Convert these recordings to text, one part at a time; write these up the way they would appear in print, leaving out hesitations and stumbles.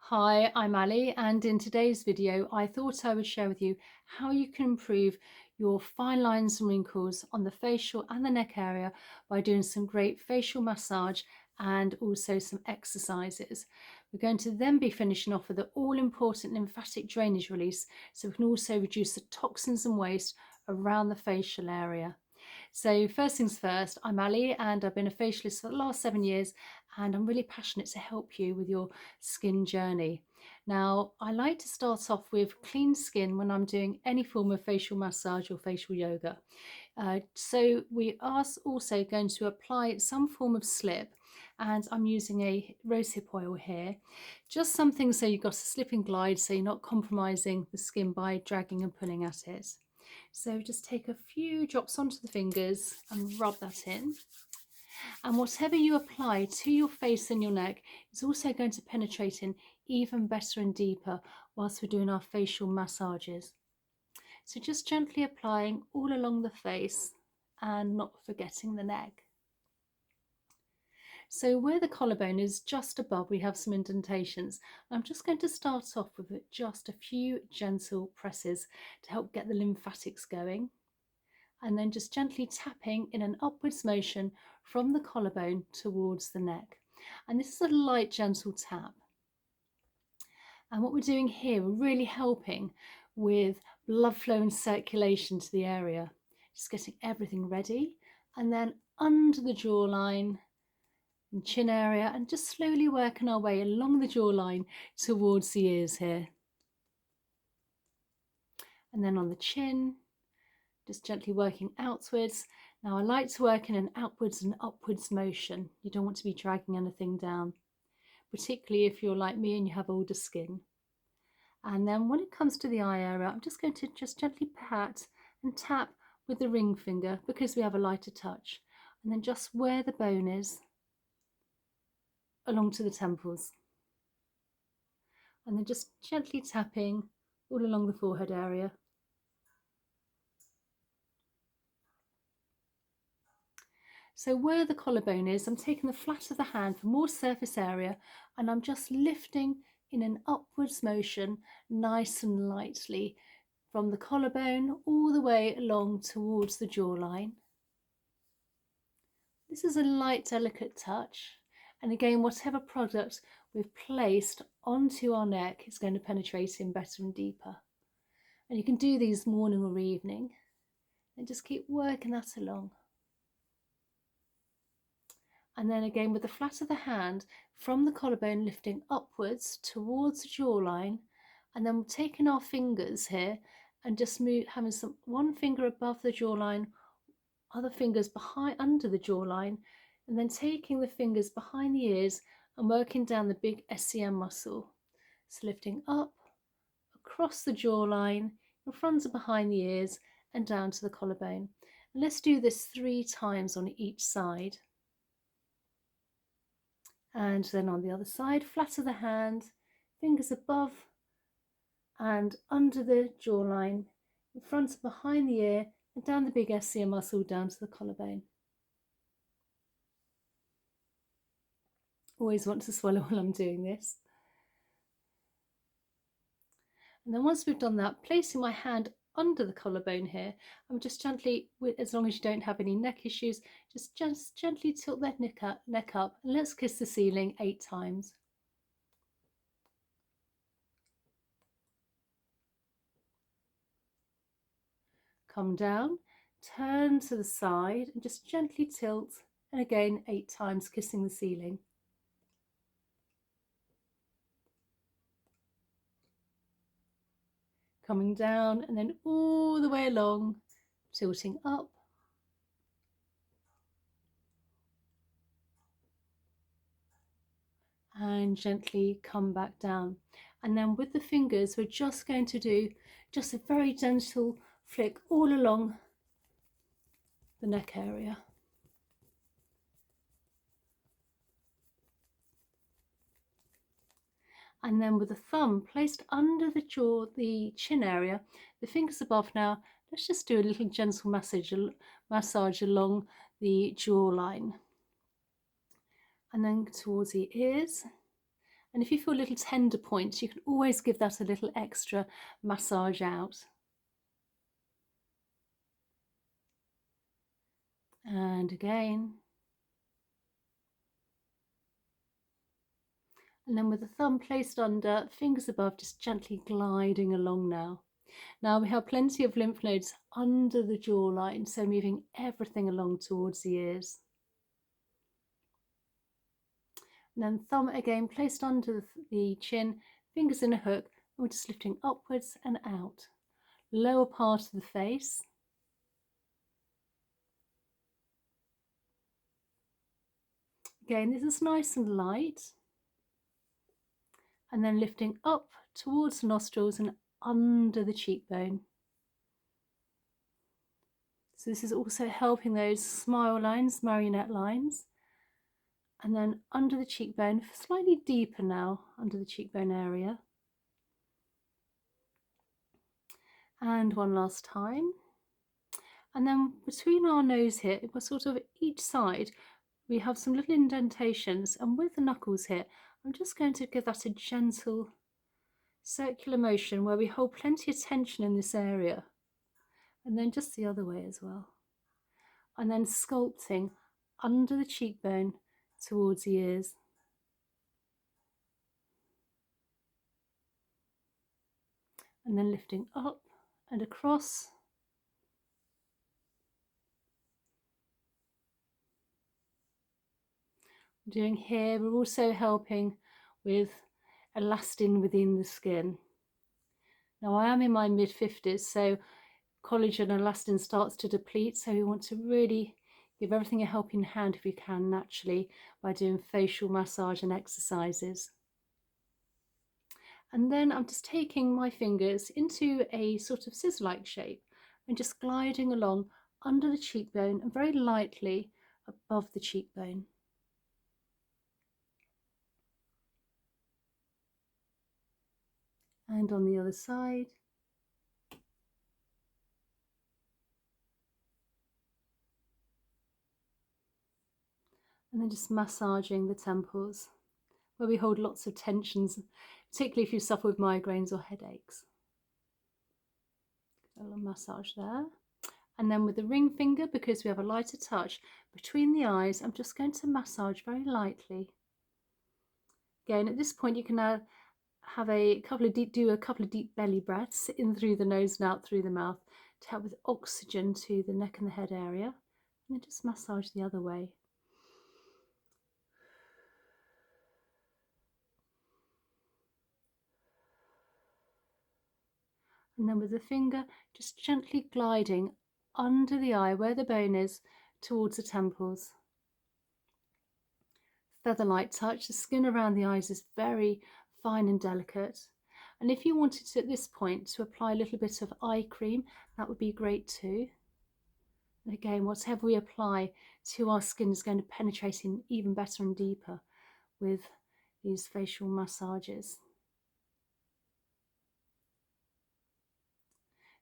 Hi, I'm Ali, and in today's video I thought I would share with you how you can improve your fine lines and wrinkles on the facial and the neck area by doing some great facial massage and also some exercises. We're going to then be finishing off with the all-important lymphatic drainage release, so we can also reduce the toxins and waste around the facial area. So first things first, I'm Ali and I've been a facialist for the last 7 years, and I'm really passionate to help you with your skin journey. Now, I like to start off with clean skin when I'm doing any form of facial massage or facial yoga. So we are also going to apply some form of slip, and I'm using a rosehip oil here. Just something so you've got a slip and glide so you're not compromising the skin by dragging and pulling at it. So just take a few drops onto the fingers and rub that in. And whatever you apply to your face and your neck is also going to penetrate in even better and deeper whilst we're doing our facial massages. So just gently applying all along the face and not forgetting the neck. So where the collarbone is just above, we have some indentations. I'm just going to start off with just a few gentle presses to help get the lymphatics going, and then just gently tapping in an upwards motion from the collarbone towards the neck. And this is a light, gentle tap. And what we're doing here, we're really helping with blood flow and circulation to the area. Just getting everything ready, and then under the jawline and chin area, and just slowly working our way along the jawline towards the ears here. And then on the chin, just gently working outwards. Now I like to work in an outwards and upwards motion. You don't want to be dragging anything down, particularly if you're like me and you have older skin. And then when it comes to the eye area, I'm just going to just gently pat and tap with the ring finger because we have a lighter touch. And then just where the bone is, along to the temples. And then just gently tapping all along the forehead area. So where the collarbone is, I'm taking the flat of the hand for more surface area, and I'm just lifting in an upwards motion, nice and lightly, from the collarbone all the way along towards the jawline. This is a light, delicate touch. And again, whatever product we've placed onto our neck is going to penetrate in better and deeper. And you can do these morning or evening, and just keep working that along. And then again with the flat of the hand from the collarbone lifting upwards towards the jawline, and then we're taking our fingers here and just having one finger above the jawline, other fingers behind under the jawline, and then taking the fingers behind the ears and working down the big SCM muscle. So lifting up, across the jawline, in front and behind the ears, and down to the collarbone. And let's do this 3 times on each side. And then on the other side, flat of the hand, fingers above and under the jawline, in front and behind the ear, and down the big SCM muscle down to the collarbone. Always want to swallow while I'm doing this. And then once we've done that, placing my hand under the collarbone here, I'm just gently, as long as you don't have any neck issues, just gently tilt that neck up, and let's kiss the ceiling 8 times. Come down, turn to the side and just gently tilt, and again 8 times kissing the ceiling. Coming down and then all the way along, tilting up. And gently come back down. And then with the fingers, we're just going to do just a very gentle flick all along the neck area. And then with the thumb placed under the jaw, the chin area, the fingers above now, let's just do a little gentle massage along the jawline. And then towards the ears. And if you feel little tender points, you can always give that a little extra massage out. And again. And then with the thumb placed under, fingers above, just gently gliding along now. Now we have plenty of lymph nodes under the jawline, so moving everything along towards the ears. And then thumb again placed under the chin, fingers in a hook, and we're just lifting upwards and out. Lower part of the face. Again, this is nice and light. And then lifting up towards the nostrils and under the cheekbone. So this is also helping those smile lines, marionette lines. And then under the cheekbone, slightly deeper now, under the cheekbone area. And one last time. And then between our nose here, it was sort of each side, we have some little indentations, and with the knuckles here, I'm just going to give that a gentle circular motion where we hold plenty of tension in this area. And then just the other way as well. And then sculpting under the cheekbone towards the ears. And then lifting up and across. Doing here, we're also helping with elastin within the skin. Now I am in my mid-50s, so collagen and elastin starts to deplete, so we want to really give everything a helping hand if we can naturally by doing facial massage and exercises. And then I'm just taking my fingers into a sort of scissor-like shape and just gliding along under the cheekbone and very lightly above the cheekbone. And on the other side. And then just massaging the temples where we hold lots of tensions, particularly if you suffer with migraines or headaches. A little massage there. And then with the ring finger, because we have a lighter touch between the eyes, I'm just going to massage very lightly. Again, at this point you can now have a couple of deep belly breaths in through the nose and out through the mouth to help with oxygen to the neck and the head area. And then just massage the other way. And then with the finger, just gently gliding under the eye where the bone is towards the temples. Feather-like touch. The skin around the eyes is very fine and delicate. And if you wanted to, at this point, to apply a little bit of eye cream, that would be great too. And again, whatever we apply to our skin is going to penetrate in even better and deeper with these facial massages.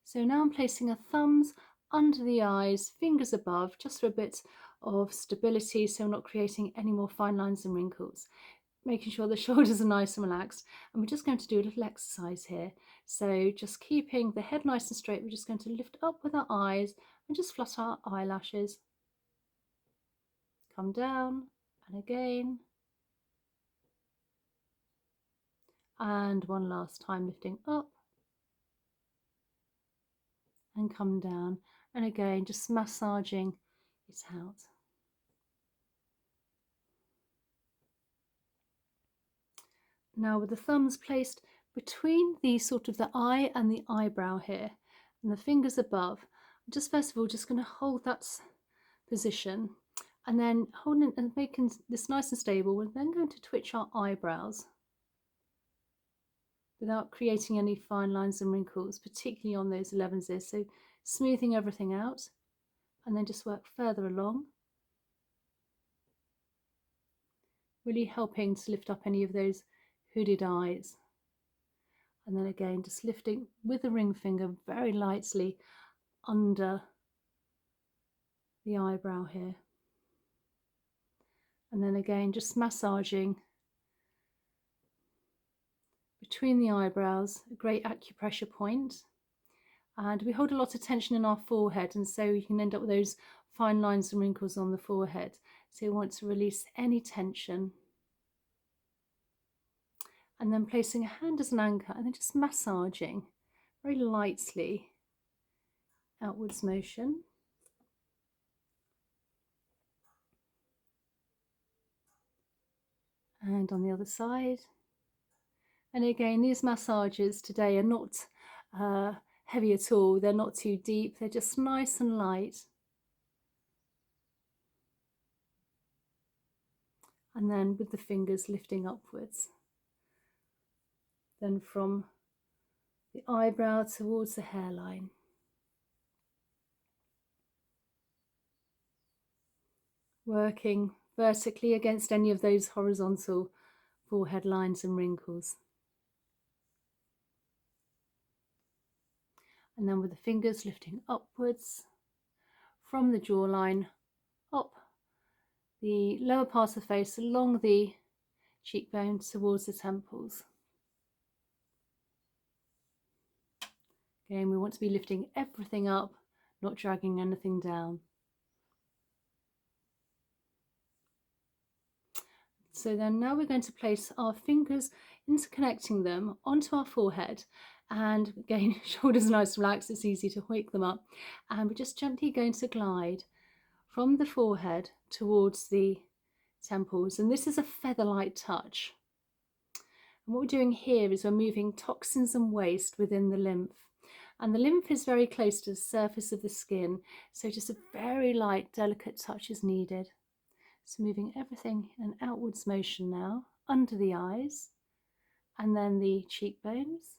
So now I'm placing our thumbs under the eyes, fingers above, just for a bit of stability, so we're not creating any more fine lines and wrinkles. Making sure the shoulders are nice and relaxed. And we're just going to do a little exercise here. So just keeping the head nice and straight, we're just going to lift up with our eyes and just flutter our eyelashes. Come down, and again. And one last time, lifting up. And come down, and again just massaging it out. Now with the thumbs placed between the sort of the eye and the eyebrow here and the fingers above, I'm just first of all just going to hold that position and then holding and making this nice and stable. We're then going to twitch our eyebrows without creating any fine lines and wrinkles, particularly on those 11s there. So smoothing everything out and then just work further along, really helping to lift up any of those hooded eyes. And then again, just lifting with the ring finger very lightly under the eyebrow here. And then again, just massaging between the eyebrows, a great acupressure point. And we hold a lot of tension in our forehead, and so you can end up with those fine lines and wrinkles on the forehead. So you want to release any tension. And then placing a hand as an anchor and then just massaging very lightly, outwards motion. And on the other side. And again, these massages today are not heavy at all. They're not too deep. They're just nice and light. And then with the fingers lifting upwards. Then from the eyebrow towards the hairline. Working vertically against any of those horizontal forehead lines and wrinkles. And then with the fingers lifting upwards from the jawline, up the lower part of the face, along the cheekbone towards the temples. Again, we want to be lifting everything up, not dragging anything down. So then now we're going to place our fingers, interconnecting them onto our forehead, and again, shoulders nice and relaxed, it's easy to wake them up, and we're just gently going to glide from the forehead towards the temples, and this is a feather-light touch. And what we're doing here is we're moving toxins and waste within the lymph, and the lymph is very close to the surface of the skin, so just a very light, delicate touch is needed. So moving everything in an outwards motion now, under the eyes, and then the cheekbones,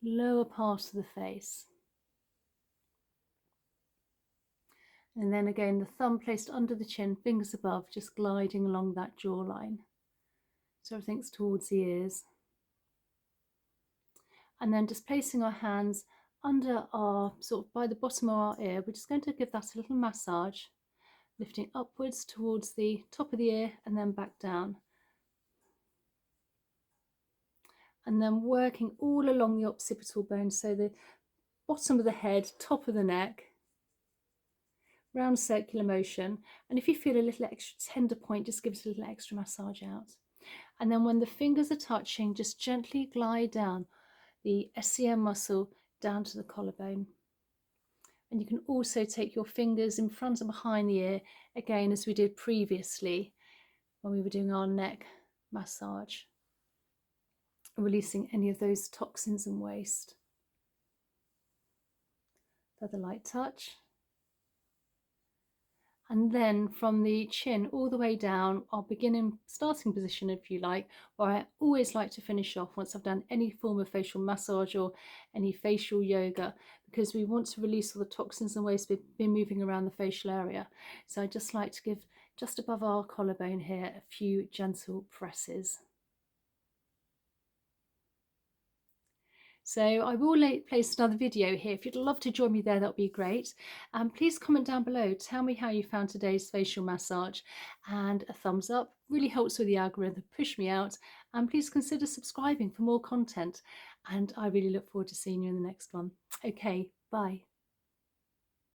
lower part of the face. And then again, the thumb placed under the chin, fingers above, just gliding along that jawline. So everything's towards the ears. And then just placing our hands under our, sort of by the bottom of our ear, we're just going to give that a little massage, lifting upwards towards the top of the ear and then back down. And then working all along the occipital bone, so the bottom of the head, top of the neck, round circular motion. And if you feel a little extra tender point, just give it a little extra massage out. And then when the fingers are touching, just gently glide down the SCM muscle down to the collarbone. And you can also take your fingers in front and behind the ear, again as we did previously when we were doing our neck massage, releasing any of those toxins and waste. Feather light touch. And then from the chin all the way down, our beginning starting position, if you like, where I always like to finish off once I've done any form of facial massage or any facial yoga, because we want to release all the toxins and waste we've been moving around the facial area. So I just like to give, just above our collarbone here, a few gentle presses. So I will place another video here. If you'd love to join me there, that would be great. Please comment down below. Tell me how you found today's facial massage, and a thumbs up really helps with the algorithm, push me out, and please consider subscribing for more content. And I really look forward to seeing you in the next one. Okay, bye.